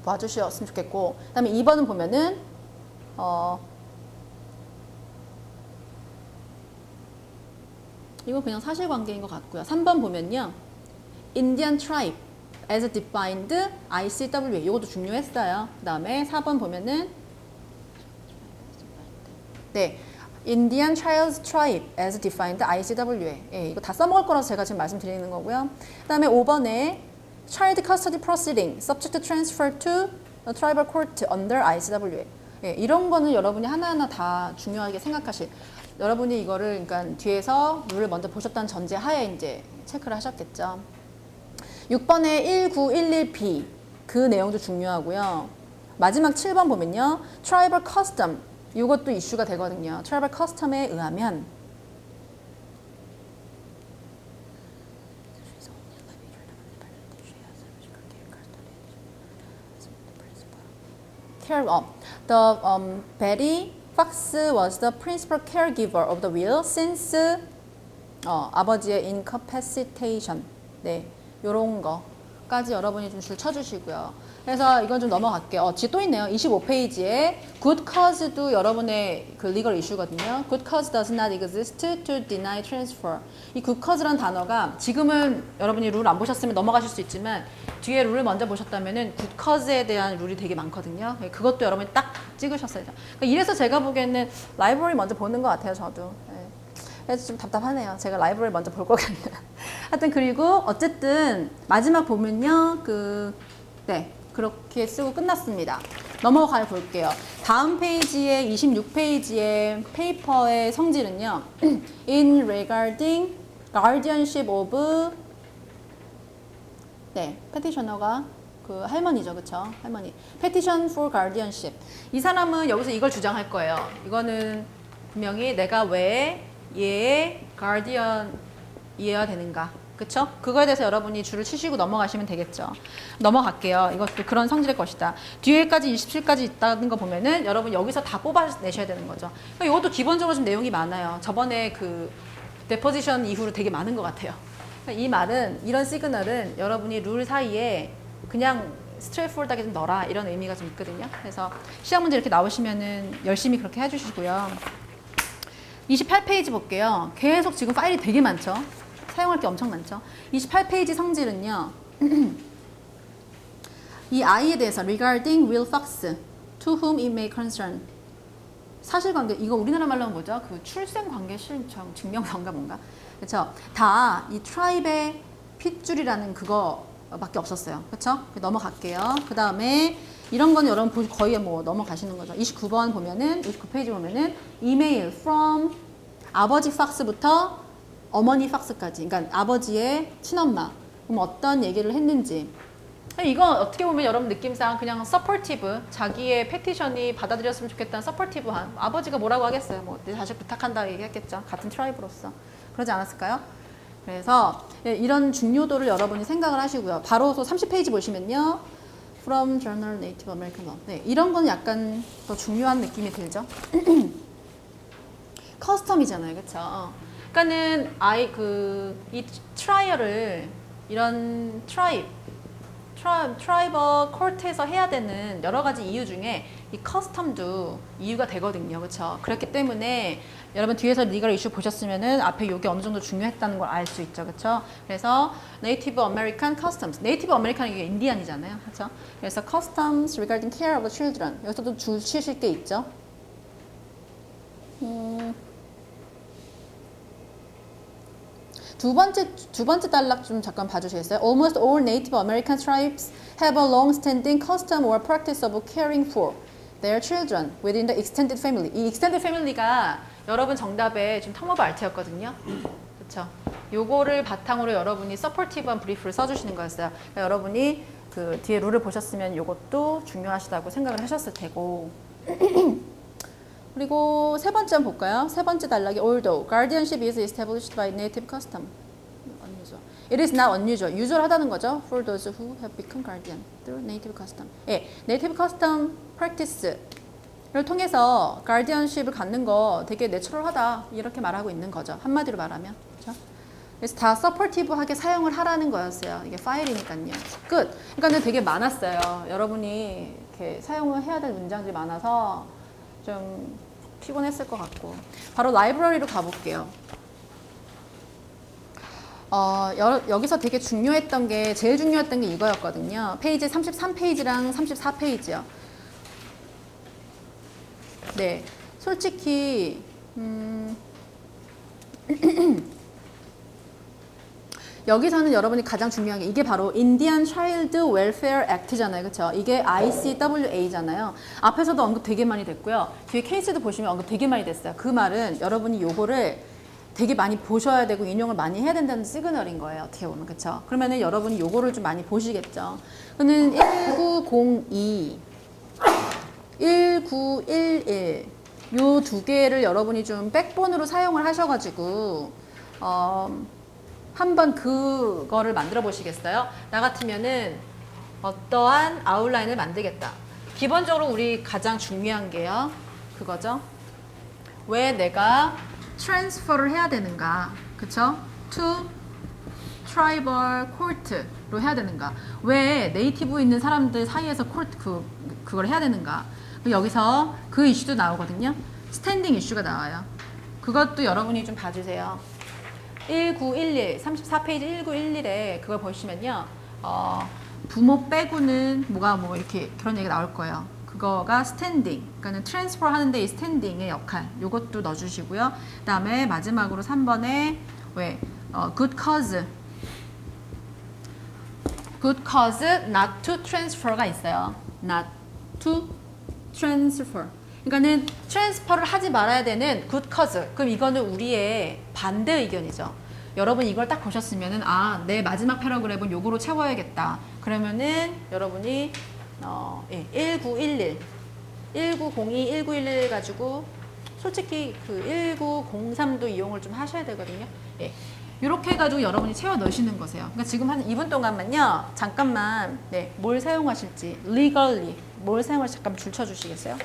봐주셨으면 좋겠고, 그다음에 2번은 보면은 이건 그냥 사실관계인 것 같고요. 3번 보면요, Indian tribe as defined ICWA 이것도 중요했어요. 그다음에 4번 보면은 네, Indian Child's Tribe as defined ICWA. 예, 이거 다 써먹을 거라서 제가 지금 말씀드리는 거고요. 그다음에 5번에 Child Custody Proceeding subject to transfer to a tribal court under ICWA. 예, 이런 거는 여러분이 하나하나 다 중요하게 생각하실. 여러분이 이거를 그러니까 뒤에서 룰을 먼저 보셨다는 전제 하에 이제 체크를 하셨겠죠. 6번에 1911B 그 내용도 중요하고요. 마지막 7번 보면요, Tribal Custom 이것도 이슈가 되거든요. 트래블 커스텀에 의하면 Betty Fox was the principal caregiver of the will since 아버지의 incapacitation. 네, 요런 거까지 여러분이 좀 줄 쳐주시고요. 그래서 이건 좀 넘어갈게요. 뒤에 또 있네요. 25페이지에 good cause도 여러분의 그 legal issue거든요. good cause does not exist to deny transfer. 이 good cause라는 단어가 지금은 여러분이 룰 안 보셨으면 넘어가실 수 있지만 뒤에 룰을 먼저 보셨다면은 good cause에 대한 룰이 되게 많거든요. 그것도 여러분이 딱 찍으셨어야죠. 그러니까 이래서 제가 보기에는 라이브러리 먼저 보는 것 같아요, 저도. 그래서 좀 답답하네요. 제가 라이브러리 먼저 볼 것 같네요. 하여튼 그리고 어쨌든 마지막 보면요, 네. 그렇게 쓰고 끝났습니다. 넘어가 볼게요. 다음 페이지에 26페이지의 페이퍼의 성질은요. In regarding guardianship of 네, petitioner가 그 할머니죠. 그쵸? 할머니. petition for guardianship. 이 사람은 여기서 이걸 주장할 거예요. 이거는 분명히 내가 왜 얘의 guardian이어야 되는가. 그쵸? 그거에 대해서 여러분이 줄을 치시고 넘어가시면 되겠죠. 넘어갈게요. 이것도 그런 성질의 것이다. 뒤에까지 27까지 있다는 거 보면은 여러분 여기서 다 뽑아내셔야 되는 거죠. 그러니까 이것도 기본적으로 좀 내용이 많아요. 저번에 그 데포지션 이후로 되게 많은 것 같아요. 그러니까 이 말은, 이런 시그널은 여러분이 룰 사이에 그냥 스트레이트포워드하게 좀 넣어라 이런 의미가 좀 있거든요. 그래서 시험 문제 이렇게 나오시면은 열심히 그렇게 해주시고요. 28페이지 볼게요. 계속 지금 파일이 되게 많죠. 사용할 게 엄청 많죠. 28페이지 성질은요. 이 I에 대해서 regarding Will Fox to whom it may concern. 사실관계, 이거 우리나라 말로 하면 뭐죠? 그 출생관계 신청 증명서인가 뭔가. 그렇죠? 다 이 트라이브의 핏줄이라는 그거밖에 없었어요. 그렇죠? 넘어갈게요. 그 다음에 이런 건 여러분 거의 뭐 넘어가시는 거죠. 29번 보면은 29페이지 보면은 이메일 from 아버지 팍스부터 어머니 팍스까지, 그러니까 아버지의 친엄마, 그럼 어떤 얘기를 했는지. 이건 어떻게 보면 여러분 느낌상 그냥 서포티브, 자기의 패티션이 받아들였으면 좋겠다는 서포티브한, 아버지가 뭐라고 하겠어요. 뭐 내 자식 부탁한다 얘기했겠죠. 같은 트라이브로서. 그러지 않았을까요? 그래서 이런 중요도를 여러분이 생각을 하시고요. 바로 30페이지 보시면요. From Journal Native American Law. 네, 이런 건 약간 더 중요한 느낌이 들죠. 커스텀이잖아요. 그렇죠? 그러니까는 이 트라이얼을 이런 트라이버 코트에서 해야 되는 여러 가지 이유 중에 이 커스텀도 이유가 되거든요. 그렇죠? 그렇기 때문에 여러분 뒤에서 리걸 이슈 보셨으면은 앞에 이게 어느 정도 중요했다는 걸 알 수 있죠. 그렇죠? 그래서 Native American Customs. Native American 이게 인디안이잖아요. 그렇죠? 그래서 Customs regarding care of the children. 여기서도 줄 치실 게 있죠. 두 번째 단락 좀 잠깐 봐주시겠어요? Almost all Native American tribes have a long-standing custom or practice of caring for their children within the extended family. 이 extended family가 여러분 정답에 좀 텀 오브 알트였거든요. 그렇죠? 요거를 바탕으로 여러분이 서포티브한 브리프를 써주시는 거였어요. 그러니까 여러분이 그 뒤에 룰을 보셨으면 요것도 중요하시다고 생각을 하셨을 테고. 그리고 세 번째 한번 볼까요? 세 번째 단락이 although guardianship is established by native custom. It is not unusual. usual하다는 거죠. For those who have become guardian through native custom. 예, native custom practice를 통해서 guardianship을 갖는 거 되게 내추럴하다 이렇게 말하고 있는 거죠. 한마디로 말하면. 그렇죠? 그래서 다 서포티브하게 사용을 하라는 거였어요. 이게 파일이니까요. 끝. 그러니까 되게 많았어요. 여러분이 이렇게 사용을 해야 될 문장들이 많아서 좀 피곤했을 것 같고. 바로 라이브러리로 가볼게요. 여기서 되게 중요했던 게, 제일 중요했던 게 이거였거든요. 페이지 33페이지랑 34페이지요. 네. 솔직히, 여기서는 여러분이 가장 중요한 게 이게 바로 Indian Child Welfare Act잖아요. 그렇죠? 이게 ICWA잖아요. 앞에서도 언급 되게 많이 됐고요. 뒤에 케이스도 보시면 언급 되게 많이 됐어요. 그 말은 여러분이 요거를 되게 많이 보셔야 되고 인용을 많이 해야 된다는 시그널인 거예요. 어떻게 보면. 그렇죠? 그러면은 여러분이 요거를 좀 많이 보시겠죠. 그는 1902, 1911 요 두 개를 여러분이 좀 백본으로 사용을 하셔가지고 한번 그거를 만들어 보시겠어요? 나 같으면은 어떠한 아웃라인을 만들겠다. 기본적으로 우리 가장 중요한 게요. 그거죠. 왜 내가 트랜스퍼를 해야 되는가. 그쵸? to tribal court로 해야 되는가. 왜 네이티브 있는 사람들 사이에서 그걸 해야 되는가. 여기서 그 이슈도 나오거든요. 스탠딩 이슈가 나와요. 그것도 여러분이 좀 봐주세요. 1911, 34페이지 1911에 그걸 보시면요. 부모 빼고는 뭐가 뭐 이렇게 그런 얘기가 나올 거예요. 그거가 스탠딩. 그러니까는 트랜스퍼 하는데 이 스탠딩의 역할. 요것도 넣어주시고요. 그 다음에 마지막으로 3번에 왜? good cause. good cause not to transfer가 있어요. not to transfer. 그러니까는 트랜스퍼를 하지 말아야 되는 good cause. 그럼 이거는 우리의 반대 의견이죠. 여러분 이걸 딱 보셨으면은 내 마지막 패러그래프는 요거로 채워야겠다. 그러면은 여러분이 1911, 1902, 1911 가지고 솔직히 그 1903도 이용을 좀 하셔야 되거든요. 예. 이렇게 해가지고 여러분이 채워 넣으시는 거세요. 그러니까 지금 한 2분 동안만요. 잠깐만 뭘 사용하실지 legally 뭘 사용할지 잠깐 줄 쳐주시겠어요?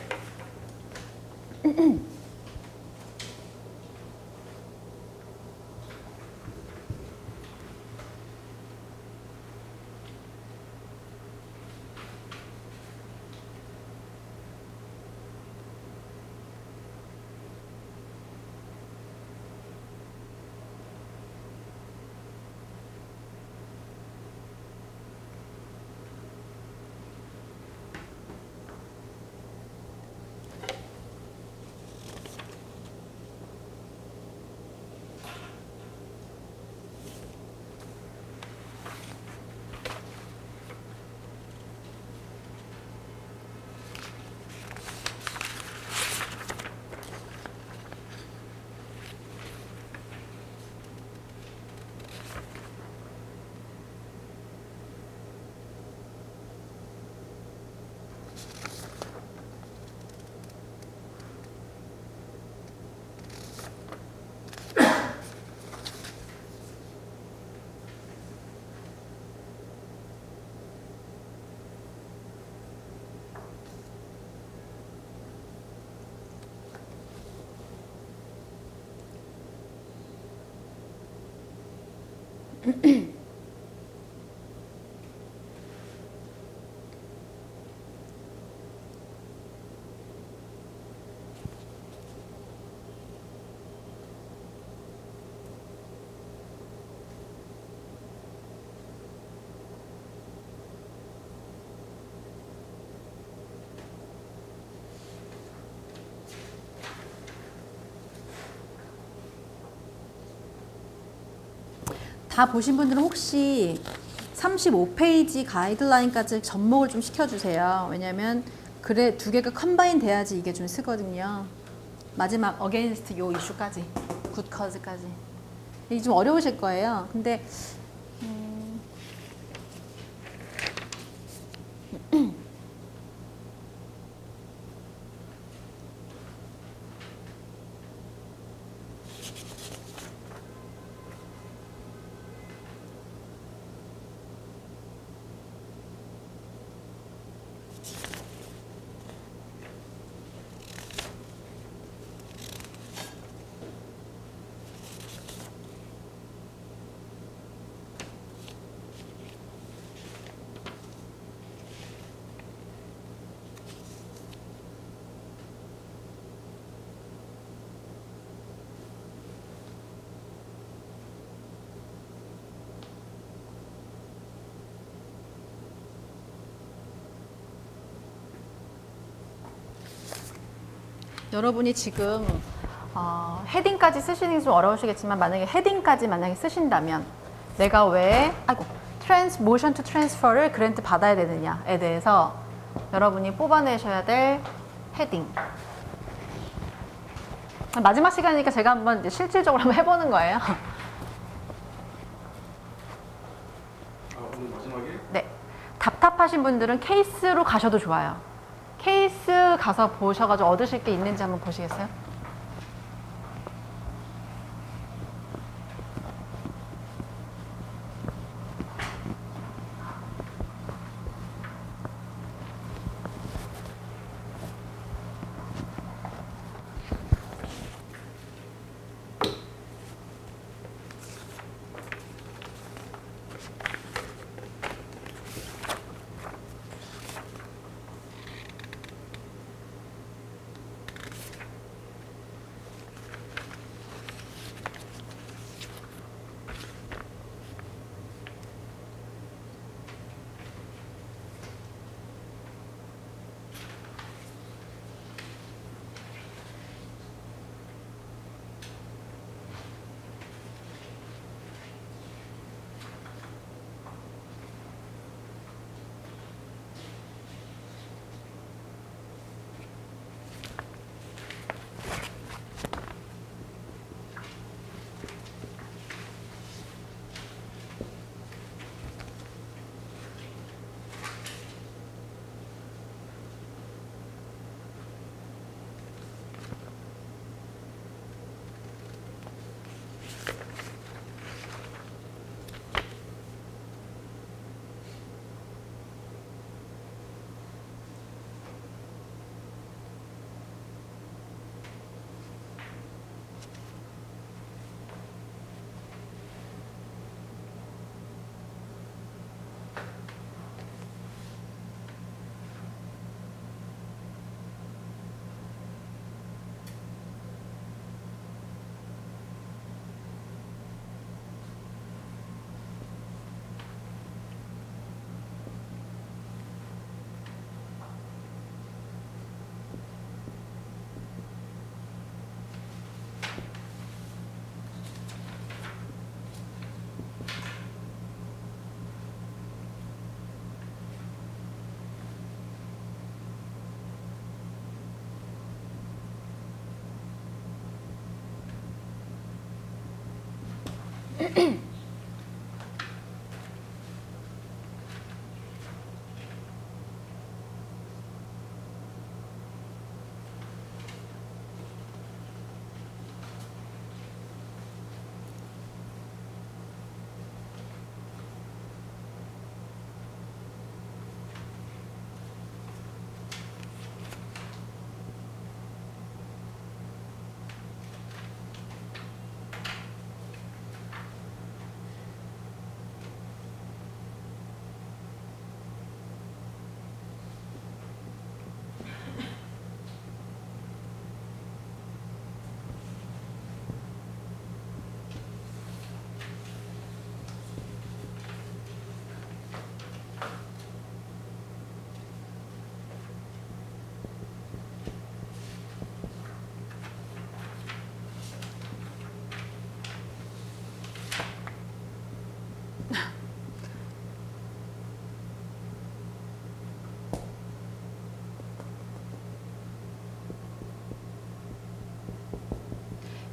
다 보신 분들은 혹시 35페이지 가이드라인까지 접목을 좀 시켜주세요. 왜냐면 그래 두 개가 컴바인 돼야지 이게 좀 쓰거든요. 마지막 어게인스트 요 이슈까지, 굿 커즈까지. 이게 좀 어려우실 거예요. 근데 여러분이 지금 헤딩까지 쓰시는 게 좀 어려우시겠지만 만약에 헤딩까지 만약에 쓰신다면 내가 왜 motion to transfer를 그랜트 받아야 되느냐에 대해서 여러분이 뽑아내셔야 될 헤딩. 마지막 시간이니까 제가 한번 이제 실질적으로 한번 해보는 거예요. 오늘 마지막에? 네. 답답하신 분들은 케이스로 가셔도 좋아요. 케이스 가서 보셔가지고 얻으실 게 있는지 한번 보시겠어요?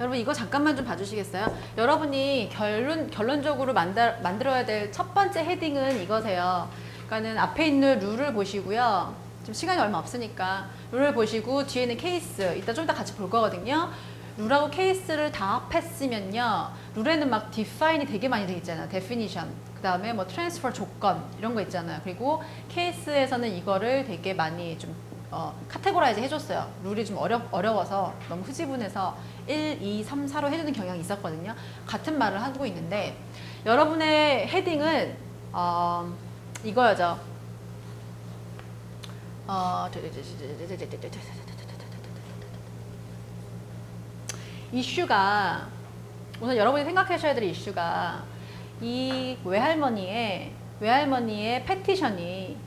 여러분 이거 잠깐만 좀 봐주시겠어요? 여러분이 결론적으로 만들어야 될 첫 번째 헤딩은 이거세요. 그러니까는 앞에 있는 룰을 보시고요. 지금 시간이 얼마 없으니까 룰을 보시고 뒤에 있는 케이스 이따 좀 이따 같이 볼 거거든요. 룰하고 케이스를 다 합했으면요. 룰에는 막 define이 되게 많이 돼 있잖아요. definition. 그 다음에 뭐 transfer 조건 이런 거 있잖아요. 그리고 케이스에서는 이거를 되게 많이 좀 카테고라이즈 해줬어요. 룰이 좀 어려워서 너무 흐지분해서 1, 2, 3, 4로 해주는 경향이 있었거든요. 같은 말을 하고 있는데 여러분의 헤딩은 이거죠. 이슈가 우선 여러분이 생각하셔야 될 이슈가 이 외할머니의 페티션이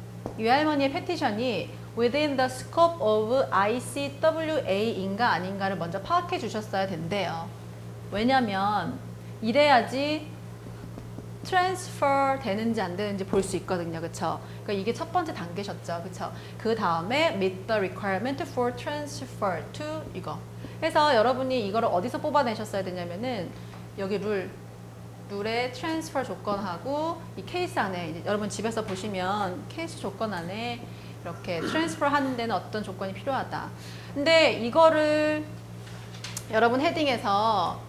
within the scope of ICWA인가 아닌가를 먼저 파악해 주셨어야 된대요. 왜냐면 이래야지 트랜스퍼 되는지 안 되는지 볼 수 있거든요. 그쵸? 그러니까 이게 첫 번째 단계셨죠. 그쵸? 그 다음에 meet the requirement for transfer to 이거. 해서 여러분이 이거를 어디서 뽑아내셨어야 되냐면은 여기 룰의 트랜스퍼 조건하고 이 케이스 안에 이제 여러분 집에서 보시면 케이스 조건 안에 이렇게 트랜스퍼 하는 데는 어떤 조건이 필요하다. 근데 이거를 여러분 헤딩에서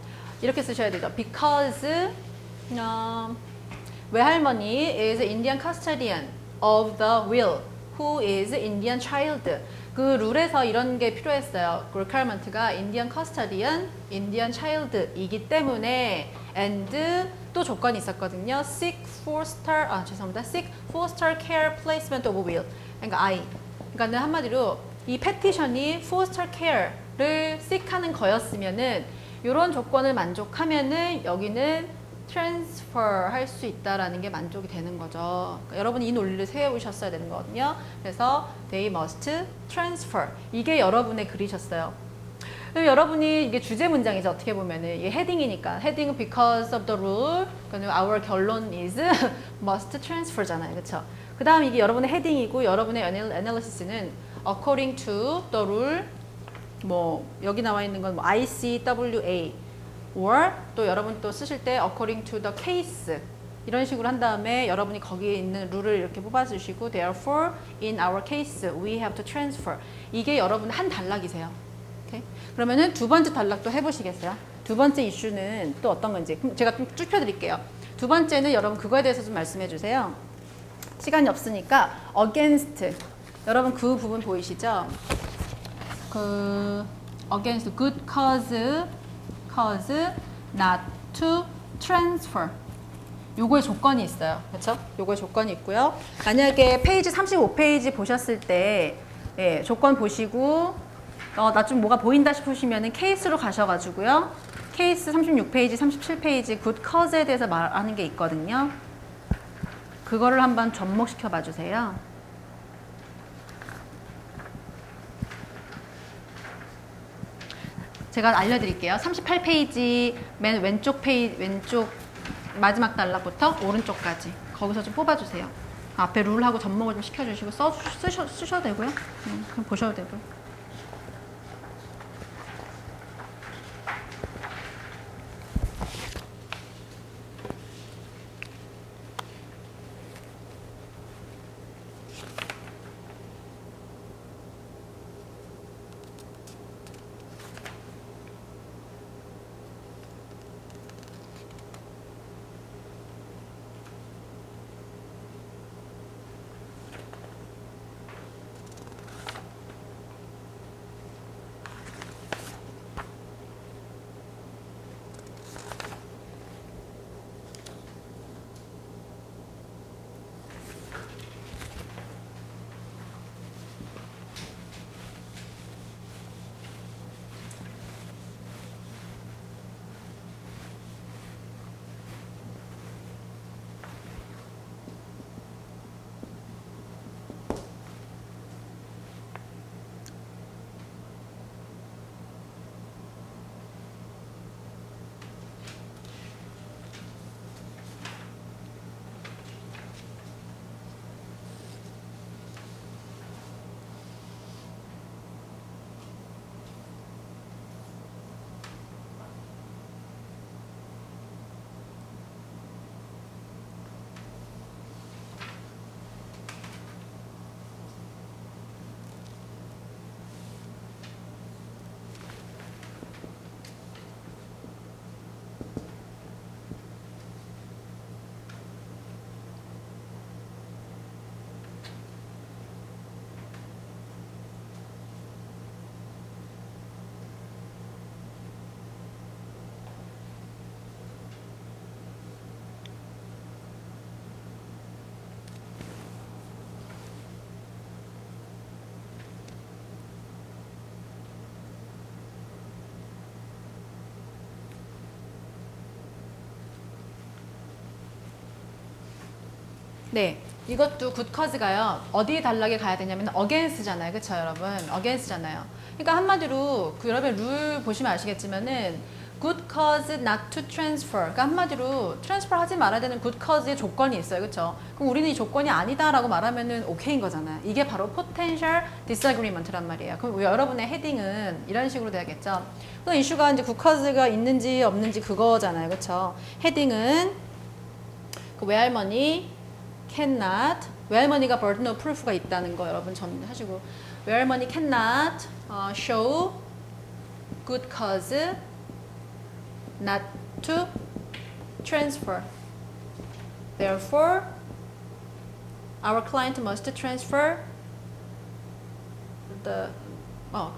이렇게 쓰셔야 되죠. Because 외할머니 is Indian custodian of the will, who is Indian child. 그 룰에서 이런 게 필요했어요. requirement가 Indian custodian, Indian child이기 때문에 and 또 조건이 있었거든요. seek foster care placement of will. 그러니까 I. 그러니까 한마디로 이 petition이 foster care를 seek하는 거였으면은 이런 조건을 만족하면은 여기는 transfer 할 수 있다라는 게 만족이 되는 거죠. 그러니까 여러분이 이 논리를 세우셨어야 되는 거거든요. 그래서 they must transfer. 이게 여러분의 글이셨어요. 그리고 여러분이 이게 주제 문장이죠. 어떻게 보면은 이게 헤딩이니까 헤딩은 because of the rule. 그러니까 our 결론 is must transfer잖아요. 그렇죠? 그 다음 이게 여러분의 헤딩이고 여러분의 analysis는 according to the rule. 뭐 여기 나와 있는 건 뭐 ICWA. or 또 여러분 또 쓰실 때 according to the case 이런 식으로 한 다음에 여러분이 거기에 있는 룰을 이렇게 뽑아주시고 therefore in our case we have to transfer 이게 여러분 한 단락이세요. 오케이? 그러면은 두 번째 단락도 해보시겠어요? 두 번째 이슈는 또 어떤 건지 제가 좀 쭉 펴드릴게요. 두 번째는 여러분 그거에 대해서 좀 말씀해 주세요. 시간이 없으니까 against 여러분 그 부분 보이시죠? 그 against good cause not to transfer. 요거에 조건이 있어요. 그렇죠? 요거에 조건이 있고요. 만약에 페이지 35페이지 보셨을 때 예, 조건 보시고 나 좀 뭐가 보인다 싶으시면은 케이스로 가셔가지고요. 케이스 36페이지, 37페이지 good cause에 대해서 말하는 게 있거든요. 그거를 한번 접목시켜 봐주세요. 제가 알려드릴게요. 38페이지 맨 왼쪽 마지막 단락부터 오른쪽까지 거기서 좀 뽑아주세요. 앞에 룰하고 접목을 좀 시켜주시고 쓰셔도 되고요. 그냥 보셔도 되고요. 네, 이것도 good cause가요. 어디에 단락에 가야 되냐면 against잖아요. 그렇죠, 여러분? against잖아요. 그러니까 한마디로 그 여러분 룰 보시면 아시겠지만은 good cause not to transfer. 그러니까 한마디로 transfer 하지 말아야 되는 good cause의 조건이 있어요. 그렇죠? 그럼 우리는 이 조건이 아니다라고 말하면은 오케이인 거잖아요. 이게 바로 potential disagreement란 말이에요. 그럼 여러분의 헤딩은 이런 식으로 돼야겠죠. 그 이슈가 이제 good cause가 있는지 없는지 그거잖아요. 그렇죠? 헤딩은 그 외할머니 cannot, 외할머니가 burden of proof가 있다는 거 여러분 정리하시고, 외할머니 cannot show good cause not to transfer. Therefore, our client must transfer the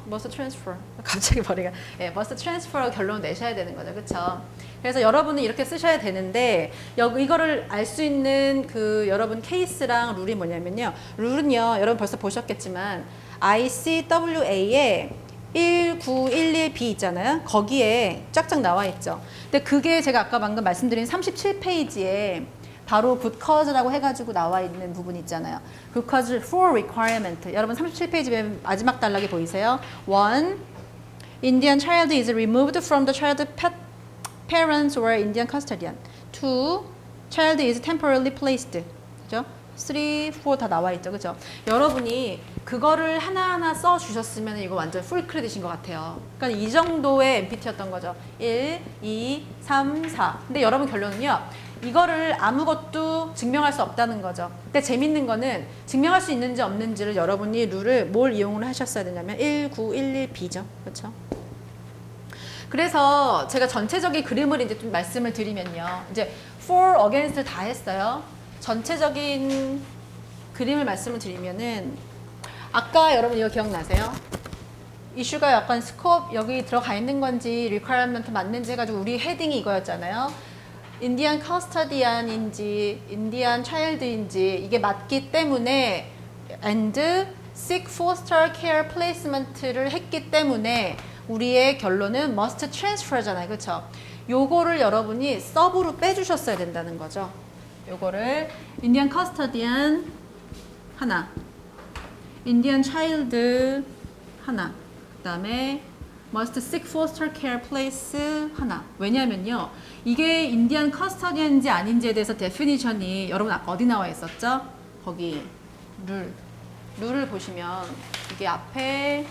must transfer. 갑자기 머리가 must transfer 결론 내셔야 되는 거죠, 그렇죠? 그래서 여러분은 이렇게 쓰셔야 되는데 이거를 알 수 있는 그 여러분 케이스랑 룰이 뭐냐면요. 룰은요, 여러분 벌써 보셨겠지만 ICWA에 1911B 있잖아요. 거기에 쫙쫙 나와 있죠. 근데 그게 제가 아까 방금 말씀드린 37페이지에 바로 good cause라고 해가지고 나와 있는 부분 있잖아요. good cause for requirement. 여러분 37페이지 맨 마지막 단락에 보이세요? 1. Indian child is removed from the child parents or Indian custodian. 2. Child is temporarily placed. 그죠? 3, 4 다 나와 있죠. 그죠? 여러분이 그거를 하나하나 써 주셨으면 이거 완전 풀 크레딧인 것 같아요. 그러니까 이 정도의 MPT였던 거죠. 1, 2, 3, 4. 근데 여러분 결론은요. 이거를 아무것도 증명할 수 없다는 거죠. 근데 재밌는 거는 증명할 수 있는지 없는지를 여러분이 룰을 뭘 이용을 하셨어야 되냐면 1911B죠. 그렇죠? 그래서 제가 전체적인 그림을 이제 좀 말씀을 드리면요. 이제 for, against를 다 했어요. 전체적인 그림을 말씀을 드리면은 아까 여러분 이거 기억나세요? 이슈가 약간 스코프 여기 들어가 있는 건지 requirement 맞는지 해가지고 우리 헤딩이 이거였잖아요. 인디안 커스터디안인지 인디안 차일드인지 이게 맞기 때문에 and seek foster care placement를 했기 때문에 우리의 결론은 must transfer잖아요. 그렇죠? 요거를 여러분이 서브로 빼주셨어야 된다는 거죠. 요거를 인디안 커스터디안 하나, 인디안 차일드 하나, 그 다음에 must seek foster care place 하나. 왜냐면요. 이게 인디안 커스터디안인지 아닌지에 대해서 데피니션이 여러분 아까 어디 나와 있었죠? 거기 룰을 보시면 이게 앞에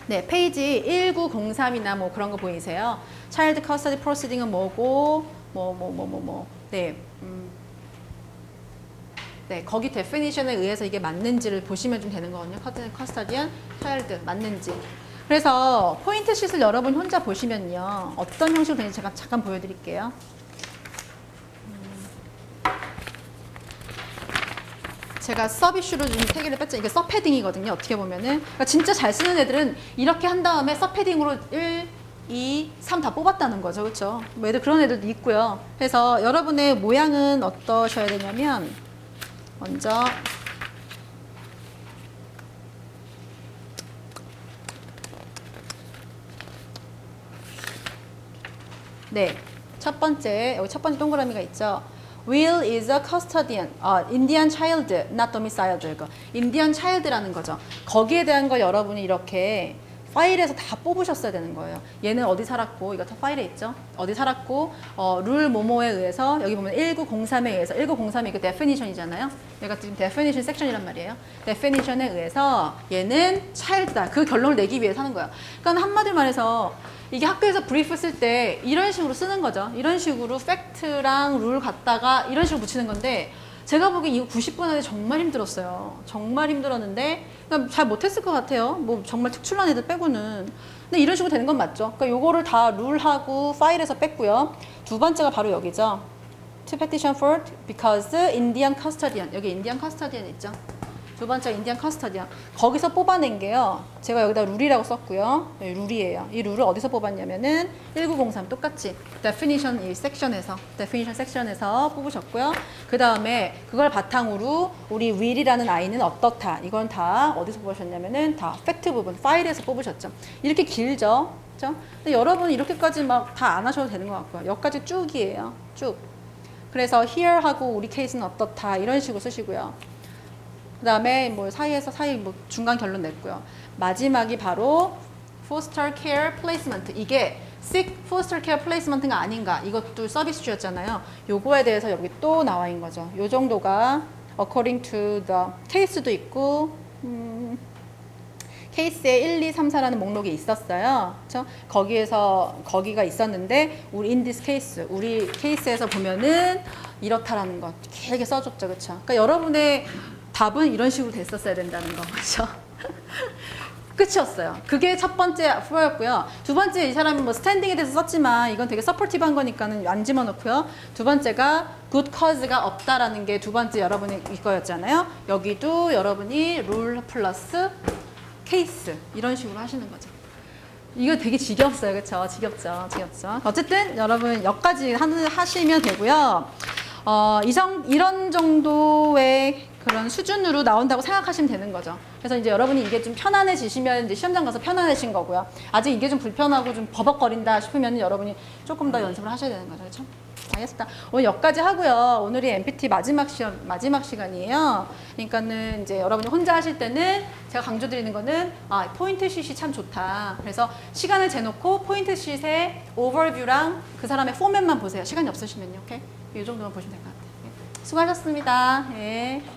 네, 페이지 1903이나 뭐 그런 거 보이세요? Child Custody Proceeding은 뭐고 네, 네, 거기 데피니션에 의해서 이게 맞는지를 보시면 좀 되는 거거든요. Custodian, Child 맞는지. 그래서 포인트 쉿을 여러분 혼자 보시면요. 어떤 형식으로 되는지 제가 잠깐 보여드릴게요. 제가 서비슈로 좀 3개를 뺐죠. 이게 서패딩이거든요. 어떻게 보면은. 그러니까 진짜 잘 쓰는 애들은 이렇게 한 다음에 서패딩으로 1, 2, 3 다 뽑았다는 거죠. 그렇죠? 뭐 애들 그런 애들도 있고요. 그래서 여러분의 모양은 어떠셔야 되냐면 먼저 네, 첫 번째 여기 첫 번째 동그라미가 있죠. Will is a custodian, Indian child, not domiciled. Indian child라는 거죠. 거기에 대한 거 여러분이 이렇게 파일에서 다 뽑으셨어야 되는 거예요. 얘는 어디 살았고, 이거 다 파일에 있죠. 어디 살았고, 룰 뭐뭐에 의해서 여기 보면 1903에 의해서 1903이 이거 definition이잖아요. 얘가 지금 definition 섹션이란 말이에요. definition에 의해서 얘는 child다. 그 결론을 내기 위해서 하는 거예요. 그러니까 한마디로 말해서 이게 학교에서 브리프 쓸 때 이런 식으로 쓰는 거죠. 이런 식으로 팩트랑 룰 갖다가 이런 식으로 붙이는 건데 제가 보기엔 이거 90분 안에 정말 힘들었어요. 정말 힘들었는데 그냥 잘 못했을 것 같아요. 뭐 정말 특출난 애들 빼고는. 근데 이런 식으로 되는 건 맞죠. 그러니까 요거를 다 룰하고 파일에서 뺐고요. 두 번째가 바로 여기죠. To petition for because Indian custodian. 여기 Indian custodian 있죠. 두 번째 인디언 커스터디언. 거기서 뽑아낸 게요. 제가 여기다 룰이라고 썼고요. 네, 룰이에요. 이 룰을 어디서 뽑았냐면은 1903 똑같이 definition 이 섹션에서 definition 섹션에서 뽑으셨고요. 그 다음에 그걸 바탕으로 우리 will이라는 아이는 어떻다. 이건 다 어디서 뽑으셨냐면은 다 팩트 부분 파일에서 뽑으셨죠. 이렇게 길죠. 그렇죠? 근데 여러분 이렇게까지 막 다 안 하셔도 되는 것 같고요. 여기까지 쭉이에요. 쭉. 그래서 here하고 우리 케이스는 어떻다 이런 식으로 쓰시고요. 그 다음에 뭐 사이 뭐 중간 결론 냈고요. 마지막이 바로 foster care placement. 이게 sick foster care placement가 아닌가. 이것도 서비스주였잖아요. 요거에 대해서 여기 또 나와 있는 거죠. 요 정도가 according to the case도 있고 케이스에 1, 2, 3, 4라는 목록이 있었어요. 그렇죠? 거기가 있었는데 우리 in this case, 우리 케이스에서 보면은 이렇다라는 거 길게 써줬죠. 그렇죠? 그러니까 여러분의 답은 이런 식으로 됐었어야 된다는 거. 그렇죠? 끝이었어요. 그게 첫 번째 프로였고요. 두 번째 이 사람이 뭐 스탠딩에 대해서 썼지만 이건 되게 서포티브한 거니까는 안 집어넣고요. 두 번째가 good cause가 없다라는 게 두 번째 여러분의 이거였잖아요. 여기도 여러분이 룰 플러스 케이스 이런 식으로 하시는 거죠. 이거 되게 지겹어요. 그렇죠? 지겹죠. 어쨌든 여러분 여기까지 하시면 되고요. 이런 정도의 그런 수준으로 나온다고 생각하시면 되는 거죠. 그래서 이제 여러분이 이게 좀 편안해지시면 이제 시험장 가서 편안해진 거고요. 아직 이게 좀 불편하고 좀 버벅거린다 싶으면 여러분이 조금 더 연습을 하셔야 되는 거죠. 그렇죠? 알겠습니다. 오늘 여기까지 하고요. 오늘이 MPT 마지막 시간이에요. 그러니까는 이제 여러분이 혼자 하실 때는 제가 강조드리는 거는 포인트 쉿이 참 좋다. 그래서 시간을 재놓고 포인트 쉿의 오버뷰랑 그 사람의 포맷만 보세요. 시간이 없으시면요. 오케이? 이 정도만 보시면 될 것 같아요. 수고하셨습니다. 예.